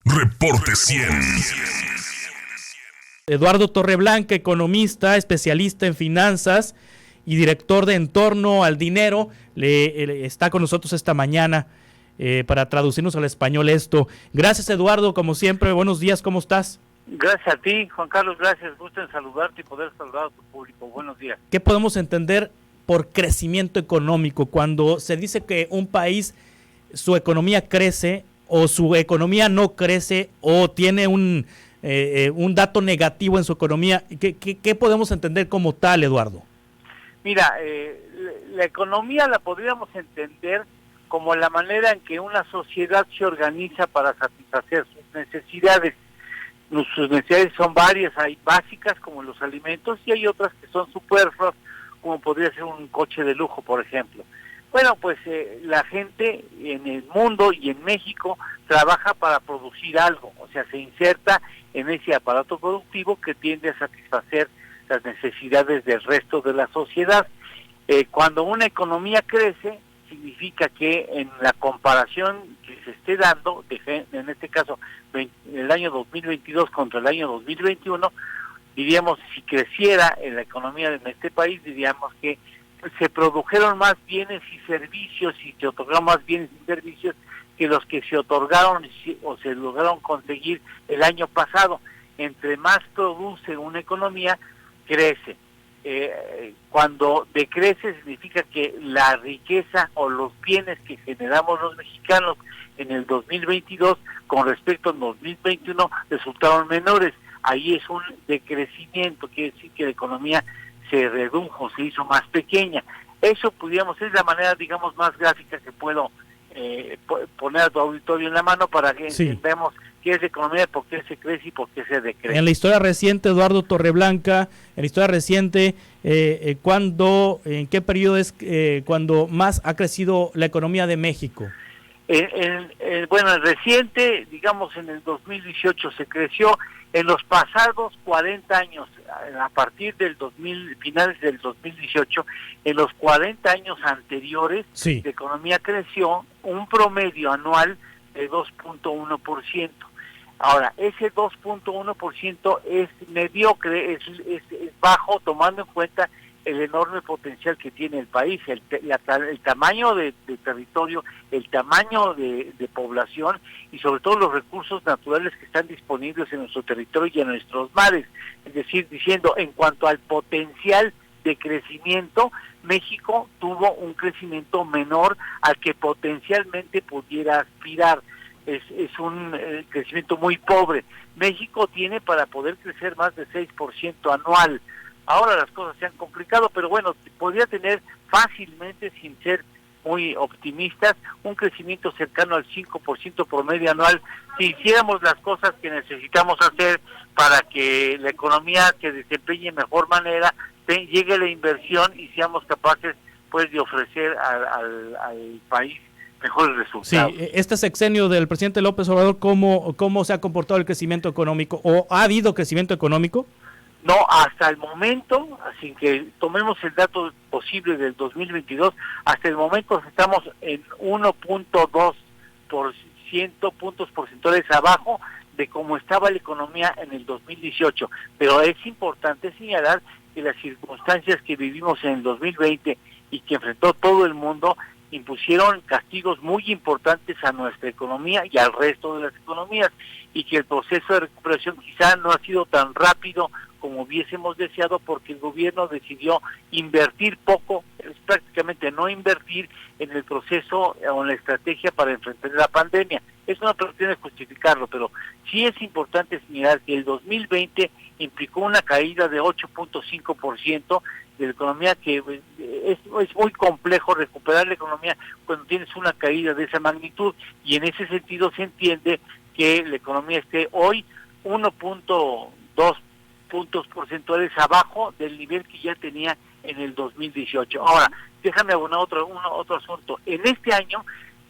Reporte 100. Eduardo Torreblanca, economista, especialista en finanzas y director de Entorno al Dinero, está con nosotros esta mañana para traducirnos al español esto. Gracias, Eduardo, como siempre. Buenos días, ¿cómo estás? Gracias a ti, Juan Carlos, gracias. Gusto en saludarte y poder saludar a tu público. Buenos días. ¿Qué podemos entender por crecimiento económico cuando se dice que un país, su economía crece o su economía no crece o tiene un dato negativo en su economía? ¿Qué podemos entender como tal, Eduardo? Mira, la economía la podríamos entender como la manera en que una sociedad se organiza para satisfacer sus necesidades. Sus necesidades son varias, hay básicas como los alimentos y hay otras que son superfluas, como podría ser un coche de lujo, por ejemplo. Bueno, pues la gente en el mundo y en México trabaja para producir algo, o sea, se inserta en ese aparato productivo que tiende a satisfacer las necesidades del resto de la sociedad. Cuando una economía crece, significa que en la comparación que se esté dando, en este caso el año 2022 contra el año 2021, diríamos, si creciera en la economía de este país, diríamos que se produjeron más bienes y servicios y se otorgaron más bienes y servicios que los que se otorgaron o se lograron conseguir el año pasado. Entre más produce una economía, crece. Cuando decrece significa que la riqueza o los bienes que generamos los mexicanos en el 2022 con respecto al 2021 resultaron menores. Ahí es un decrecimiento, quiere decir que la economía se redujo, se hizo más pequeña. Eso es la manera, digamos, más gráfica que puedo poner a tu auditorio en la mano para que entendamos qué es economía, por qué se crece y por qué se decrece. En la historia reciente, Eduardo Torreblanca, en la historia reciente, ¿en qué periodo es cuando más ha crecido la economía de México? Bueno, en reciente, digamos en el 2018 se creció. En los pasados 40 años, a partir del finales del 2018, en los 40 años anteriores, sí, la economía creció un promedio anual de 2.1%. Ahora, ese 2.1% es mediocre, es bajo, tomando en cuenta el enorme potencial que tiene el país, el tamaño de territorio, el tamaño de población y sobre todo los recursos naturales que están disponibles en nuestro territorio y en nuestros mares. Es decir, diciendo, en cuanto al potencial de crecimiento, México tuvo un crecimiento menor al que potencialmente pudiera aspirar. Es un crecimiento muy pobre. México tiene para poder crecer más de 6% anual. Ahora las cosas se han complicado, pero bueno, podría tener fácilmente, sin ser muy optimistas, un crecimiento cercano al 5% promedio anual, si hiciéramos las cosas que necesitamos hacer para que la economía se desempeñe de mejor manera, llegue la inversión y seamos capaces pues de ofrecer al país mejores resultados. Sí, este sexenio del presidente López Obrador, ¿cómo se ha comportado el crecimiento económico? ¿O ha habido crecimiento económico? No, hasta el momento, así que tomemos el dato posible del 2022, hasta el momento estamos en 1.2% puntos porcentuales abajo de cómo estaba la economía en el 2018. Pero es importante señalar que las circunstancias que vivimos en el 2020 y que enfrentó todo el mundo impusieron castigos muy importantes a nuestra economía y al resto de las economías, y que el proceso de recuperación quizá no ha sido tan rápido como hubiésemos deseado, porque el gobierno decidió invertir poco, prácticamente no invertir en el proceso o en la estrategia para enfrentar la pandemia. Eso no pretende justificarlo, pero sí es importante señalar que el 2020 implicó una caída de 8.5% de la economía, que es muy complejo recuperar la economía cuando tienes una caída de esa magnitud, y en ese sentido se entiende que la economía esté hoy 1.2 puntos porcentuales abajo del nivel que ya tenía en el 2018. Ahora, déjame abonar otro asunto. En este año,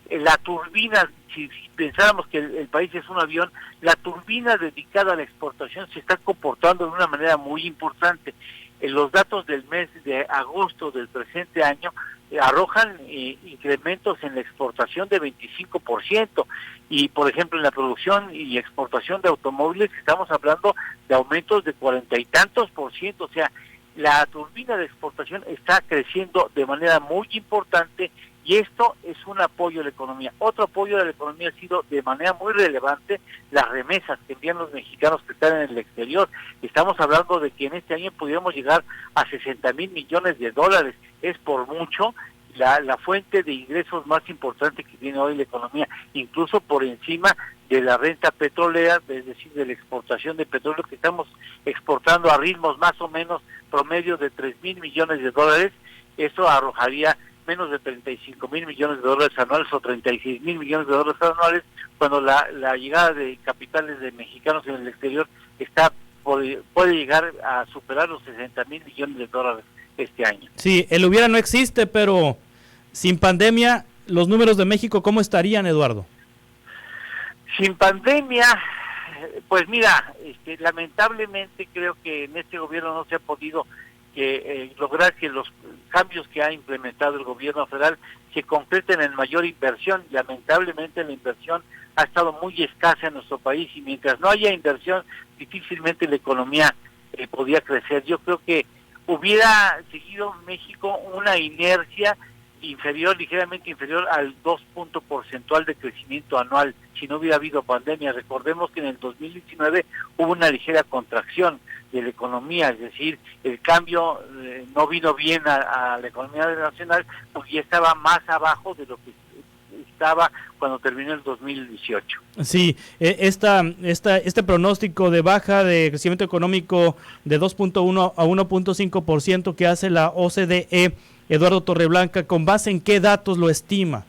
la turbina, si pensáramos que el país es un avión, la turbina dedicada a la exportación se está comportando de una manera muy importante. En los datos del mes de agosto del presente año arrojan incrementos en la exportación de 25%, y por ejemplo en la producción y exportación de automóviles estamos hablando de aumentos de 40 y tantos %. O sea, la turbina de exportación está creciendo de manera muy importante, y esto es un apoyo a la economía. Otro apoyo a la economía ha sido de manera muy relevante las remesas que envían los mexicanos que están en el exterior. Estamos hablando de que en este año pudiéramos llegar a 60,000 millones de dólares. Es por mucho la fuente de ingresos más importante que tiene hoy la economía, incluso por encima de la renta petrolera, es decir, de la exportación de petróleo, que estamos exportando a ritmos más o menos promedio de 3,000 millones de dólares. Eso arrojaría menos de 35,000 millones de dólares anuales o 36,000 millones de dólares anuales, cuando la llegada de capitales de mexicanos en el exterior puede llegar a superar los 60,000 millones de dólares este año. Sí, el hubiera no existe, pero sin pandemia, los números de México, ¿cómo estarían, Eduardo? Sin pandemia, pues mira, lamentablemente creo que en este gobierno no se ha podido lograr que los cambios que ha implementado el gobierno federal se concreten en mayor inversión. Lamentablemente la inversión ha estado muy escasa en nuestro país, y mientras no haya inversión, difícilmente la economía podía crecer. Yo creo que hubiera seguido México una inercia ligeramente inferior al 2 puntos porcentual de crecimiento anual si no hubiera habido pandemia. Recordemos que en el 2019 hubo una ligera contracción de la economía, es decir, el cambio no vino bien a la economía nacional, porque ya estaba más abajo de lo que estaba cuando terminó el 2018. Sí, este pronóstico de baja de crecimiento económico de 2.1 a 1.5% que hace la OCDE, Eduardo Torreblanca, ¿con base en qué datos lo estima?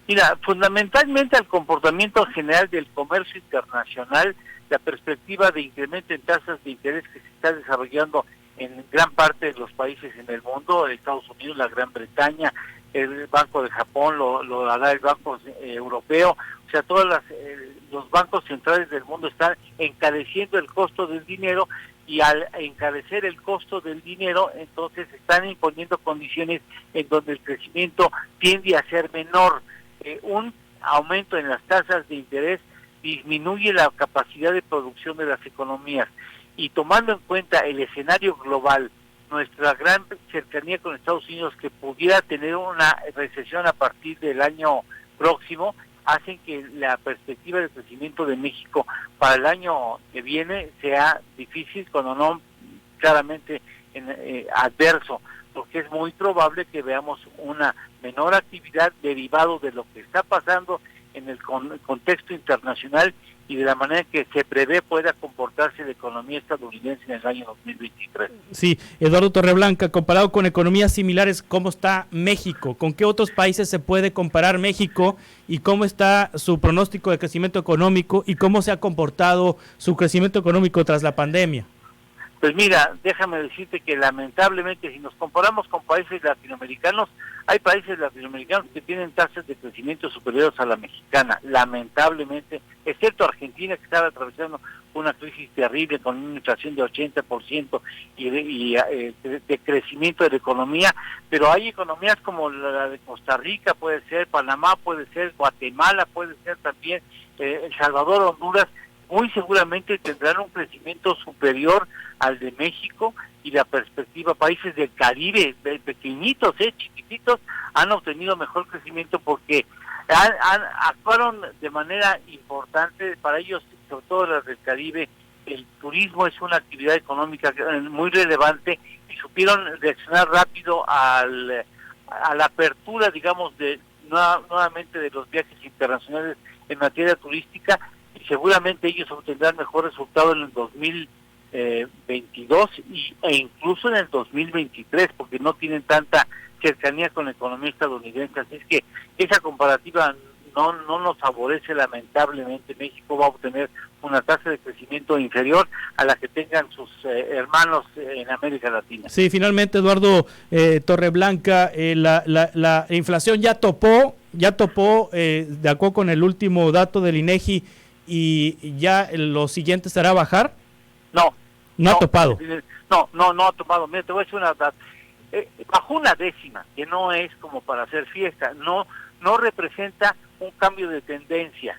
Mira, fundamentalmente al comportamiento general del comercio internacional, la perspectiva de incremento en tasas de interés que se está desarrollando en gran parte de los países en el mundo, Estados Unidos, la Gran Bretaña, el Banco de Japón, lo hará el Banco Europeo. O sea, los bancos centrales del mundo están encareciendo el costo del dinero, y al encarecer el costo del dinero, entonces están imponiendo condiciones en donde el crecimiento tiende a ser menor. Un aumento en las tasas de interés disminuye la capacidad de producción de las economías, y tomando en cuenta el escenario global, nuestra gran cercanía con Estados Unidos, que pudiera tener una recesión a partir del año próximo, hacen que la perspectiva de crecimiento de México para el año que viene sea difícil, cuando no claramente adverso, porque es muy probable que veamos una menor actividad derivado de lo que está pasando en el contexto internacional y de la manera que se prevé pueda comportarse la economía estadounidense en el año 2023. Sí, Eduardo Torreblanca, comparado con economías similares, ¿cómo está México? ¿Con qué otros países se puede comparar México? ¿Y cómo está su pronóstico de crecimiento económico? ¿Y cómo se ha comportado su crecimiento económico tras la pandemia? Pues mira, déjame decirte que lamentablemente, si nos comparamos con países latinoamericanos, hay países latinoamericanos que tienen tasas de crecimiento superiores a la mexicana, lamentablemente, excepto Argentina, que está atravesando una crisis terrible con una inflación de 80% y de crecimiento de la economía, pero hay economías como la de Costa Rica, puede ser Panamá, puede ser Guatemala, puede ser también El Salvador, Honduras, muy seguramente tendrán un crecimiento superior al de México, y la perspectiva, países del Caribe, pequeñitos, chiquititos, han obtenido mejor crecimiento porque actuaron de manera importante. Para ellos, sobre todo las del Caribe, el turismo es una actividad económica muy relevante, y supieron reaccionar rápido a la apertura, digamos, nuevamente de los viajes internacionales en materia turística, y seguramente ellos obtendrán mejor resultado en el 2022 e incluso en el 2023, porque no tienen tanta cercanía con la economía estadounidense. Así es que esa comparativa no nos favorece. Lamentablemente México va a obtener una tasa de crecimiento inferior a la que tengan sus hermanos en América Latina. Sí, finalmente, Eduardo Torreblanca, la inflación ya topó, de acuerdo con el último dato del INEGI, y ya lo siguiente será bajar. No ha topado. No ha topado. Mira, te voy a decir una verdad. bajó una décima, que no es como para hacer fiesta, no representa un cambio de tendencia.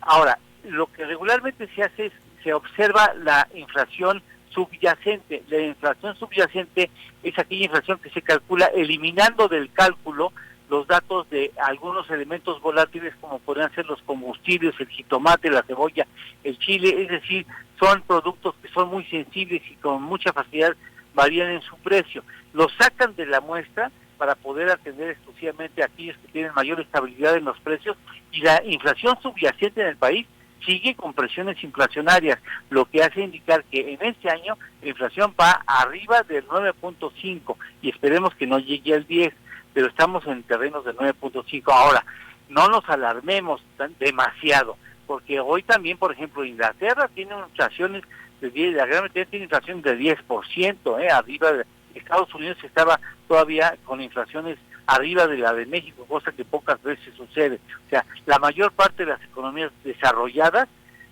Ahora, lo que regularmente se hace es, se observa la inflación subyacente. La inflación subyacente es aquella inflación que se calcula eliminando del cálculo los datos de algunos elementos volátiles como podrían ser los combustibles, el jitomate, la cebolla, el chile, es decir, son productos que son muy sensibles y con mucha facilidad varían en su precio. Los sacan de la muestra para poder atender exclusivamente a aquellos que tienen mayor estabilidad en los precios, y la inflación subyacente en el país sigue con presiones inflacionarias, lo que hace indicar que en este año la inflación va arriba del 9.5 y esperemos que no llegue al 10, pero estamos en terrenos de 9.5. Ahora, no nos alarmemos demasiado, porque hoy también, por ejemplo, Inglaterra tiene inflaciones de 10, la Gran Bretaña tiene inflación de 10%, arriba de Estados Unidos estaba todavía con inflaciones arriba de la de México, cosa que pocas veces sucede. O sea, la mayor parte de las economías desarrolladas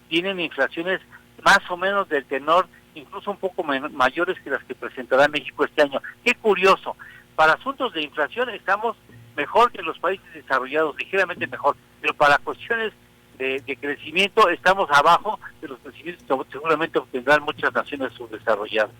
tienen inflaciones más o menos del tenor, incluso un poco mayores que las que presentará México este año. Qué curioso, para asuntos de inflación estamos mejor que los países desarrollados, ligeramente mejor, pero para cuestiones de crecimiento estamos abajo de los crecimientos que seguramente obtendrán muchas naciones subdesarrolladas.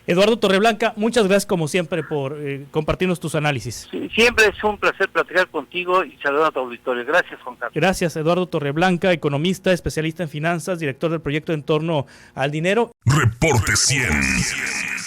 Eduardo Torreblanca, muchas gracias como siempre por compartirnos tus análisis. Sí, siempre es un placer platicar contigo y saludar a tu auditorio. Gracias, Juan Carlos. Gracias, Eduardo Torreblanca, economista, especialista en finanzas, director del proyecto En torno al dinero. Reporte 100.